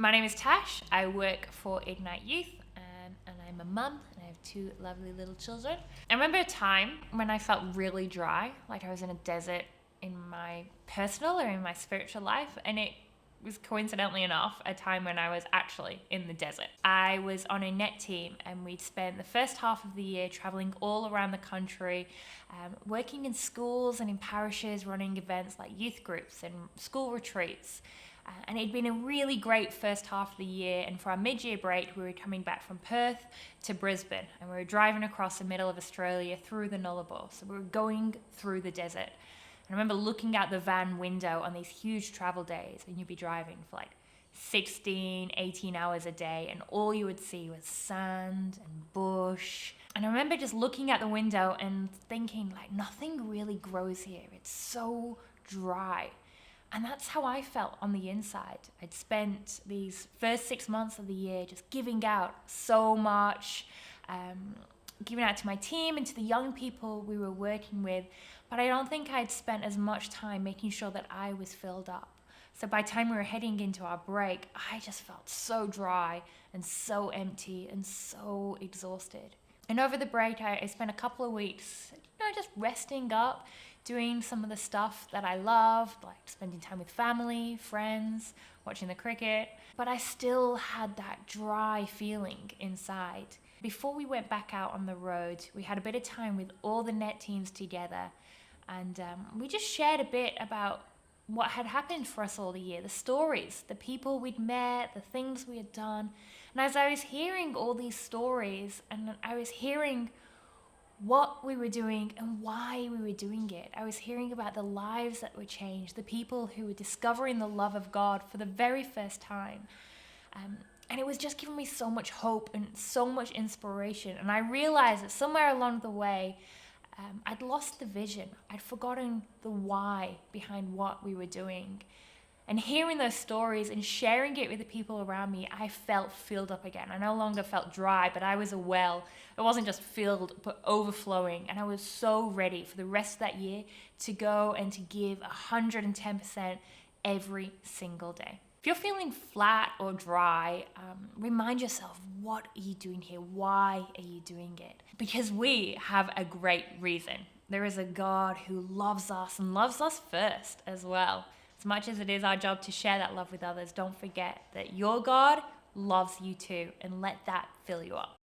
My name is Tash. I work for Ignite Youth and I'm a mum and I have two lovely little children. I remember a time when I felt really dry, like I was in a desert in my personal or in my spiritual life, and it was coincidentally enough a time when I was actually in the desert. I was on a net team and we'd spent the first half of the year traveling all around the country, working in schools and in parishes, running events like youth groups and school retreats. And it'd been a really great first half of the year, and for our mid-year break we were coming back from Perth to Brisbane and we were driving across the middle of Australia through the Nullarbor. So we were going through the desert. I remember looking out the van window on these huge travel days, and you'd be driving for like 16, 18 hours a day, and all you would see was sand and bush. And I remember just looking out the window and thinking, like, nothing really grows here. It's so dry. And that's how I felt on the inside. I'd spent these first 6 months of the year just giving out so much, giving out to my team and to the young people we were working with, but I don't think I'd spent as much time making sure that I was filled up. So by the time we were heading into our break, I just felt so dry and so empty and so exhausted. And over the break, I spent a couple of weeks, just resting up, doing some of the stuff that I loved, like spending time with family, friends, watching the cricket. But I still had that dry feeling inside. Before we went back out on the road, we had a bit of time with all the net teams together, and we just shared a bit about what had happened for us all the year, the stories, the people we'd met, the things we had done. And as I was hearing all these stories, and I was hearing what we were doing and why we were doing it, I was hearing about the lives that were changed, the people who were discovering the love of God for the very first time. And it was just giving me so much hope and so much inspiration. And I realized that somewhere along the way, I'd lost the vision. I'd forgotten the why behind what we were doing. And hearing those stories and sharing it with the people around me, I felt filled up again. I no longer felt dry, but I was a well. It wasn't just filled, but overflowing. And I was so ready for the rest of that year to go and to give 110% every single day. If you're feeling flat or dry, remind yourself, what are you doing here? Why are you doing it? Because we have a great reason. There is a God who loves us and loves us first as well. As much as it is our job to share that love with others, don't forget that your God loves you too, and let that fill you up.